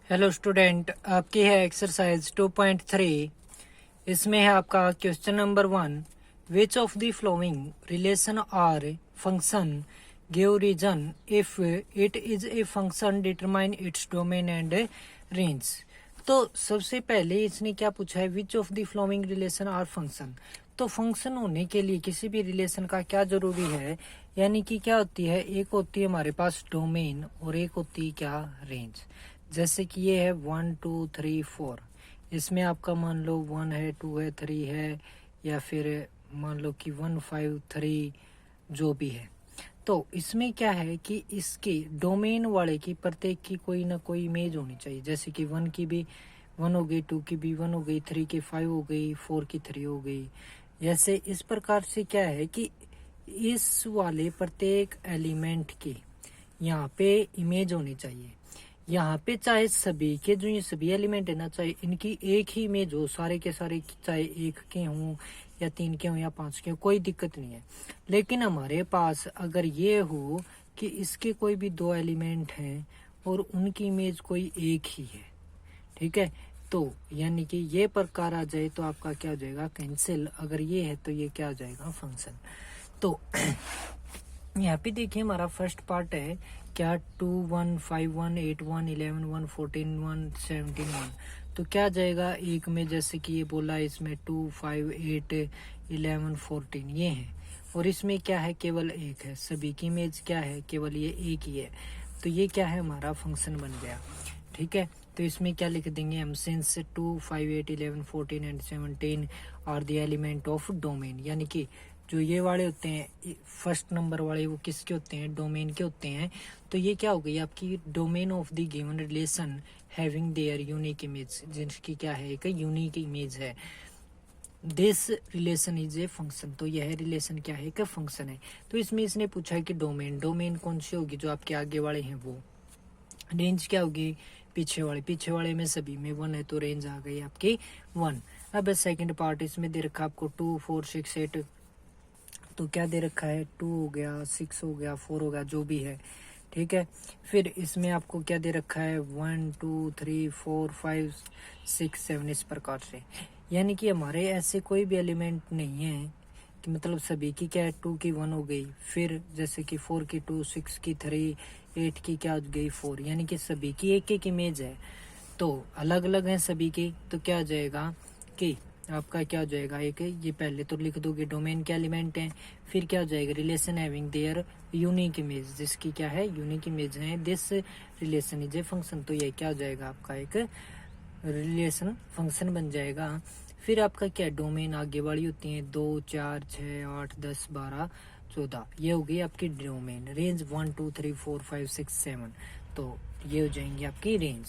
Hello student, आपकी है exercise 2.3। इसमें है आपका question number 1। Which of the following relation are function give reason if it is a function determine its domain and range. तो सबसे पहले इसने क्या पूछा है, which of the following relation are function. तो फंक्शन होने के लिए किसी भी रिलेशन का क्या जरूरी है, यानी कि क्या होती है, एक होती है हमारे पास डोमेन और एक होती है क्या, रेंज। जैसे कि ये है 1 2 3 4, इसमें आपका मान लो 1 है, 2 है, 3 है, या फिर मान लो कि 1 5 3 जो भी है। तो इसमें क्या है कि इसके डोमेन वाले की प्रत्येक की कोई ना कोई इमेज होनी चाहिए। जैसे कि 1 की भी 1 हो गई, 2 की भी 1 हो गई, 3 की 5 हो गई, 4 की 3 हो गई। जैसे इस प्रकार से क्या है कि इस वाले प्रत्येक एलिमेंट की यहाँ पे इमेज होनी चाहिए। यहाँ पे चाहे सभी के जो ये सभी एलिमेंट है ना, चाहे इनकी एक ही इमेज हो, सारे के सारे, चाहे एक के हों या 3 के हों या 5 के हों, कोई दिक्कत नहीं है। लेकिन हमारे पास अगर ये हो कि इसके कोई भी 2 एलिमेंट हैं और उनकी इमेज कोई एक ही है, ठीक है, तो यानी कि ये प्रकार आ जाए तो आपका क्या हो जाएगा, कैंसिल। अगर ये है तो ये क्या हो जाएगा, फंक्शन। तो यहाँ पे देखिए हमारा फर्स्ट पार्ट है क्या, 2 1 5 1 8 1 11 1 14 1 17 1। तो क्या जाएगा एक में, जैसे कि ये बोला इसमें 2 5 8 11 14 ये है, और इसमें क्या है, केवल एक है। सभी की इमेज क्या है, केवल ये एक ही है। तो ये क्या है, हमारा फंक्शन बन गया। ठीक है, तो इसमें क्या लिख देंगे हम, since 2 5 8 11 14 and 17 are the element of domain. यानी कि जो ये वाले होते हैं फर्स्ट नंबर वाले, वो किसके होते हैं, डोमेन के होते हैं। तो ये क्या हो गई आपकी, domain of the given relation having their unique image, जिसकी क्या है, एक यूनिक इमेज है। This relation is a function. तो यह रिलेशन क्या है, एक फंक्शन है। तो इसमें इसने पूछा है कि डोमेन, डोमेन कौन सी होगी, जो आपके आगे वाले हैं वो। रेंज क्या होगी, पीछे वाले में सभी में 1 है, तो रेंज आ गई आपकी 1। अब सेकंड पार्ट इसमें दे रखा आपको 2 4 6 8। तो क्या दे रखा है, 2 हो गया, 6 हो गया, 4 हो गया, जो भी है, ठीक है। फिर इसमें आपको क्या दे रखा है, 1 2 3 4 5 6 7, इस प्रकार से। यानी कि हमारे ऐसे कोई भी एलिमेंट नहीं है कि मतलब सभी की क्या है, 2 की 1 हो गई, फिर जैसे कि 4 की 2, 6 की 3, 8 की क्या हो गई 4। यानी कि सभी की एक एक इमेज है, तो अलग अलग है सभी की। तो क्या हो जाएगा कि आपका क्या हो जाएगा, एक ये पहले तो लिख दोगे डोमेन के एलिमेंट हैं, फिर क्या हो जाएगा, relation having their unique image, जिसकी क्या है, यूनिक इमेज है। This relation is a function. तो ये क्या हो जाएगा, आपका एक रिलेशन फंक्शन बन जाएगा। फिर आपका क्या, डोमेन आगे वाली होती है 2 4 6 8 10 12 14, ये हो गई आपकी डोमेन। रेंज 1 2 3 4 5 6 7, तो ये हो जाएंगी आपकी रेंज।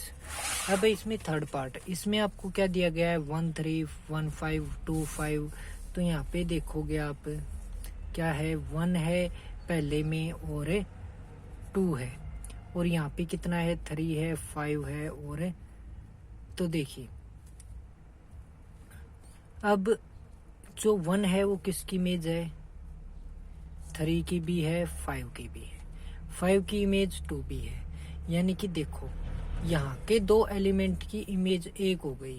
अब इसमें थर्ड पार्ट, इसमें आपको क्या दिया गया है, 1 3 1 5 2 5। तो यहाँ पे देखोगे आप क्या है, 1 है पहले में और 2 है, और यहाँ पे कितना है, 3 है, 5 है, और तो देखिए अब जो 1 है वो किसकी इमेज है, 3 की भी है, 5 की भी है, 5 की इमेज 2 भी है। यानी कि देखो यहाँ के 2 एलिमेंट की इमेज एक हो गई,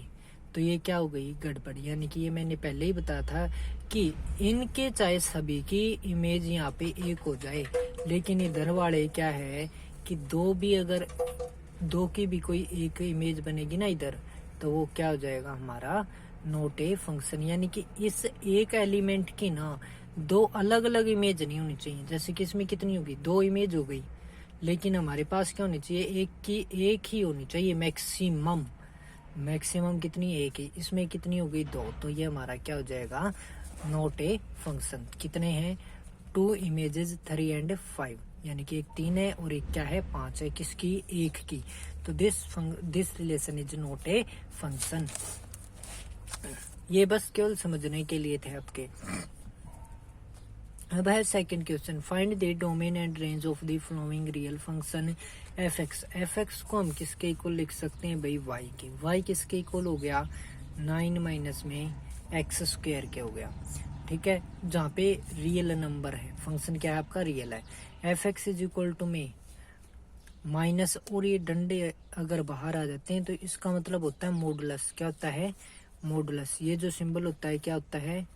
तो ये क्या हो गई, गड़बड़। यानी कि ये मैंने पहले ही बताया था कि इनके चाहे सभी की इमेज यहाँ पे एक हो जाए, लेकिन इधर वाले क्या है कि 2 भी, अगर 2 की भी कोई एक इमेज बनेगी ना इधर, तो वो क्या हो जाएगा हमारा, नॉट ए फंक्शन। यानी कि इस एक एलिमेंट की ना 2 अलग अलग इमेज नहीं होनी चाहिए। जैसे कि इसमें कितनी होगी, 2 इमेज हो गई, लेकिन हमारे पास क्या होनी चाहिए, एक की एक ही होनी चाहिए मैक्सिमम। मैक्सिमम कितनी, एक ही। इसमें कितनी हो गई, 2। तो ये हमारा क्या हो जाएगा, नॉट ए फंक्शन। कितने हैं, 2 इमेजेस 3 एंड 5, यानी कि एक 3 है और एक क्या है, 5 है, किसकी, एक की। तो this relation is not a function. ये बस केवल समझने के लिए थे आपके। अब है second question, find the domain and range of the following real function F x. F x को हम किसके इक्वल लिख सकते हैं भाई, वाई के। वाई किसके इक्वल हो गया, 9 माइनस में एक्स स्क्वायर के हो गया, ठीक है। जहाँ पे रियल नंबर है, फंक्शन क्या है आपका, रियल है। F X is equal to में माइनस और ये डंडे अगर बाहर आ जाते हैं तो इसका मतलब होता है मॉडुलस। क्या होता है? मॉडुलस। ये जो सिंबल होता है क्या होता है?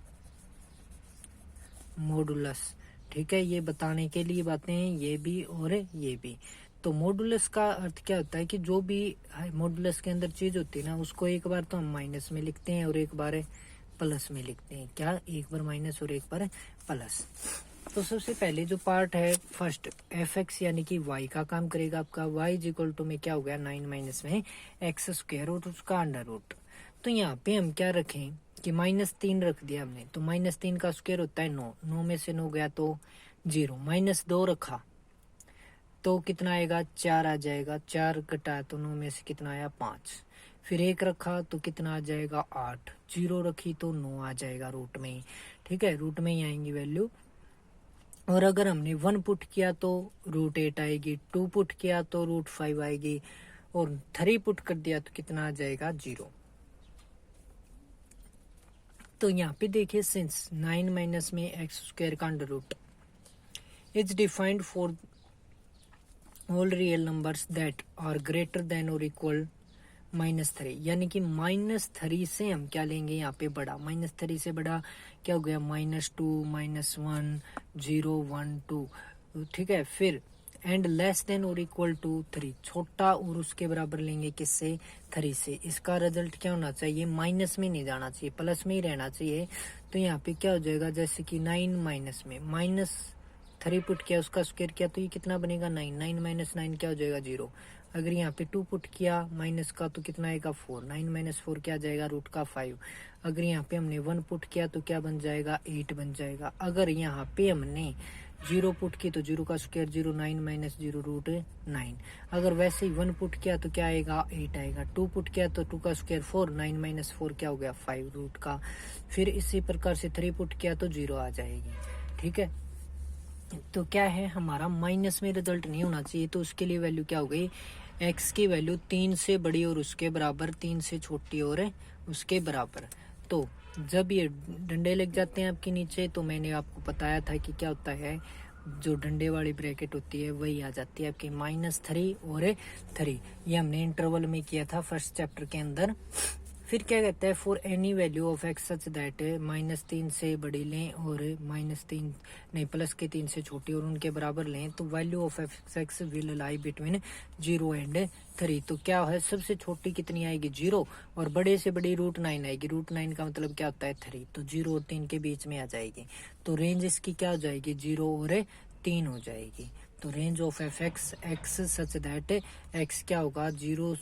मॉडुलस। ठीक है, ये बताने के लिए बातें हैं ये भी और ये भी। तो मॉडुलस का अर्थ क्या होता है कि जो भी मॉडुलस के अंदर चीज होती है ना, उसको एक बार तो हम माइनस में लिखते हैं और एक बार प्लस में लिखते हैं। क्या? एक बार माइनस और एक बार प्लस। तो सबसे पहले जो पार्ट है फर्स्ट एफ एक्स यानी कि वाई का काम करेगा आपका। वाई इज इक्वल टू में क्या हो गया? 9 माइनस में एक्स स्क्वायर और उसका अंडर रूट। तो यहाँ पे हम क्या रखें कि -3 रख दिया हमने, तो -3 का स्क्वायर होता है 9। 9 में से 9 गया तो 0। -2 रखा तो कितना आएगा? 4 आ जाएगा। 4 घटाया तो 9 में से कितना आया? 5। फिर 1 रखा तो कितना आ जाएगा? 8। 0 रखी तो 9 आ जाएगा रूट में ही। ठीक है, रूट में ही आएंगी वैल्यू। और अगर हमने 1 पुट किया तो √8 आएगी, 2 पुट किया तो √5 आएगी, और 3 पुट कर दिया तो कितना आ जाएगा? 0। तो यहाँ पे देखिए सिंस 9 माइनस में एक्स स्क्वायर का under root is defined for all real numbers that are greater than और इक्वल -3, यानी कि -3 से हम क्या लेंगे यहाँ पे? बड़ा। -3 से बड़ा क्या हो गया? -2, -1, 0, 1, 2। ठीक है, फिर एंड लेस देन और इक्वल टू 3, छोटा और उसके बराबर लेंगे किससे? 3 से। इसका रिजल्ट क्या होना चाहिए? माइनस में नहीं जाना चाहिए, प्लस में ही रहना चाहिए। तो यहाँ पे क्या हो जाएगा? जैसे कि 9 माइनस में -3 पुट किया, उसका स्क्वायर किया तो ये कितना बनेगा? 9। 9 माइनस 9 क्या हो जाएगा? 0। अगर यहाँ पे 2 पुट किया माइनस का तो कितना आएगा? 4। 9 माइनस 4 क्या जाएगा? √5। अगर यहाँ पे हमने 1 पुट किया तो क्या बन जाएगा? 8 बन जाएगा। अगर यहाँ पे हमने 0 पुट की तो 0 का स्क्वायर 0, 9 माइनस 0 √9। अगर वैसे ही 1 पुट किया तो क्या आएगा? 8 आएगा। 2 पुट किया तो 2 का स्क्वायर 4, 9 माइनस 4 क्या हो गया? 5 रूट का। फिर इसी प्रकार से 3 पुट किया तो 0 आ जाएगी। ठीक है, तो क्या है हमारा? माइनस में रिजल्ट नहीं होना चाहिए, तो उसके लिए वैल्यू क्या हो गई? एक्स की वैल्यू 3 से बड़ी और उसके बराबर, 3 से छोटी और उसके बराबर। तो जब ये डंडे लग जाते हैं आपके नीचे, तो मैंने आपको बताया था कि क्या होता है, जो डंडे वाली ब्रैकेट होती है वही आ जाती है आपकी -3 और 3। ये हमने इंटरवल में किया था फर्स्ट चैप्टर के अंदर। फिर क्या कहता है? For any value of x such that -3 से बड़ी लें और -3 नहीं +3 से छोटी और उनके बराबर लें, तो value of x will lie between 0 and 3। तो क्या है? सबसे छोटी कितनी आएगी? 0, और बड़े से बड़ी √9 आएगी। √9 का मतलब क्या होता है? 3। तो 0 और 3 के बीच में आ जाएगी। तो रेंज इसकी क्या हो जाएगी? 0 और 3 हो जाएगी। तो range of x such that x क्या होगा? 0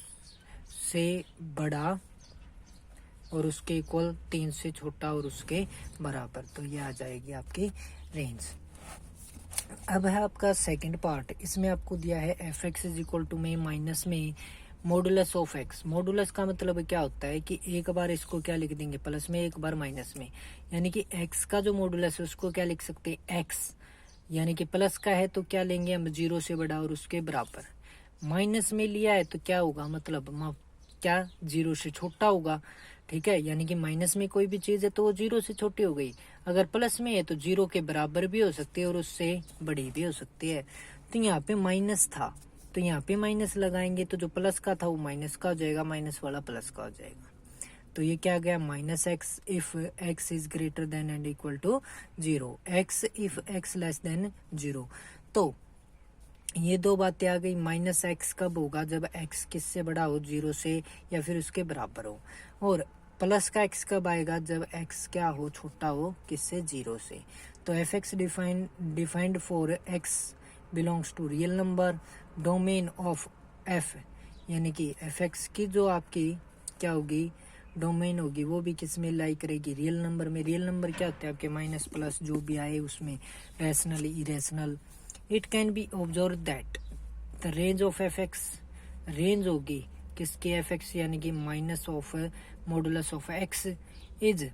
से बड़ा और उसके इक्वल, 3 से छोटा और उसके बराबर। तो ये आ जाएगी आपकी रेंज। अब है आपका सेकंड पार्ट। इसमें आपको दिया है F X is equal to में माइनस में मॉडुलस ऑफ एक्स। मॉडुलस का मतलब क्या होता है कि एक बार इसको क्या लिख देंगे? प्लस में, एक बार माइनस में। यानी कि एक्स का जो मॉडुलस है उसको क्या लिख सकते हैं? एक्स। यानी कि प्लस का है तो क्या लेंगे हम? 0 से बड़ा और उसके बराबर। माइनस में लिया है तो क्या होगा? मतलब क्या? 0 से छोटा होगा। ठीक है, यानी कि माइनस में कोई भी चीज है तो वो 0 से छोटी हो गई। अगर प्लस में है तो 0 के बराबर भी हो सकती है और उससे बड़ी भी हो सकती है। तो यहाँ पे माइनस था तो यहाँ पे माइनस लगाएंगे, तो जो प्लस का था वो माइनस का हो जाएगा, माइनस वाला प्लस का हो जाएगा। तो ये क्या गया? -x if x is greater than and equal to 0, x if x less than 0। तो ये दो बातें आ गई। -x कब होगा? जब x किससे बड़ा हो? 0 से या फिर उसके बराबर हो। और प्लस का x कब आएगा? जब x क्या हो? छोटा हो किससे? 0 से। तो F X defined for x belongs to real number, domain of f, यानी कि एफ एक्स की जो आपकी क्या होगी? डोमेन होगी, वो भी किस में लाई करेगी? रियल नंबर में। रियल नंबर क्या होते हैं आपके? माइनस प्लस जो भी आए उसमें, rational irrational. It can be observe that the range of F x, range होगी किसके? एफ एक्स, यानी कि minus of modulus of x is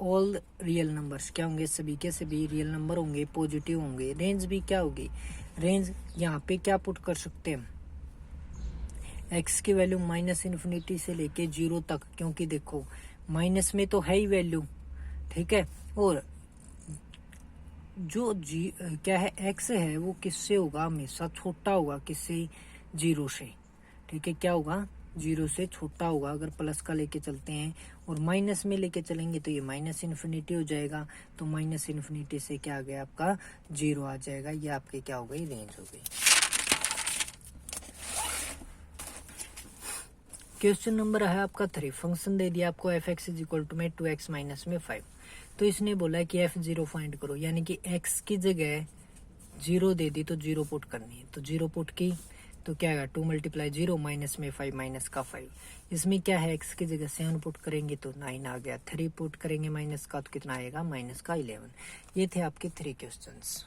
all real numbers. क्या होंगे? सभी के सभी रियल नंबर होंगे, पॉजिटिव होंगे। रेंज भी क्या होगी? रेंज यहाँ पे क्या पुट कर सकते हैं? एक्स की वैल्यू -∞ से लेके 0 तक, क्योंकि देखो माइनस में तो है ही वैल्यू। ठीक है, और जो क्या है x है वो किससे होगा, हमेशा छोटा होगा, किससे, 0 से। ठीक है, क्या होगा, 0 से छोटा होगा। अगर प्लस का लेके चलते हैं और माइनस में लेके चलेंगे तो ये माइनस इन्फिनिटी हो जाएगा। तो माइनस इन्फिनिटी से क्या आ गया आपका, 0 आ जाएगा। ये आपके क्या हो गई, रेंज हो गई। क्वेश्चन नंबर है आपका 3। फंक्शन दे दिया आपको F X is equal to में 2x माइनस में 5। तो इसने बोला है कि f0 फाइंड करो, यानी कि x की जगह 0 दे दी तो 0 पुट करनी है। तो 0 पुट की तो क्या आएगा, 2 × 0 माइनस में 5 माइनस का 5। इसमें क्या है, x की जगह 7 पुट करेंगे तो 9 आ गया। 3 पुट करेंगे माइनस का तो कितना आएगा, माइनस का 11। ये थे आपके 3 क्वेश्चंस।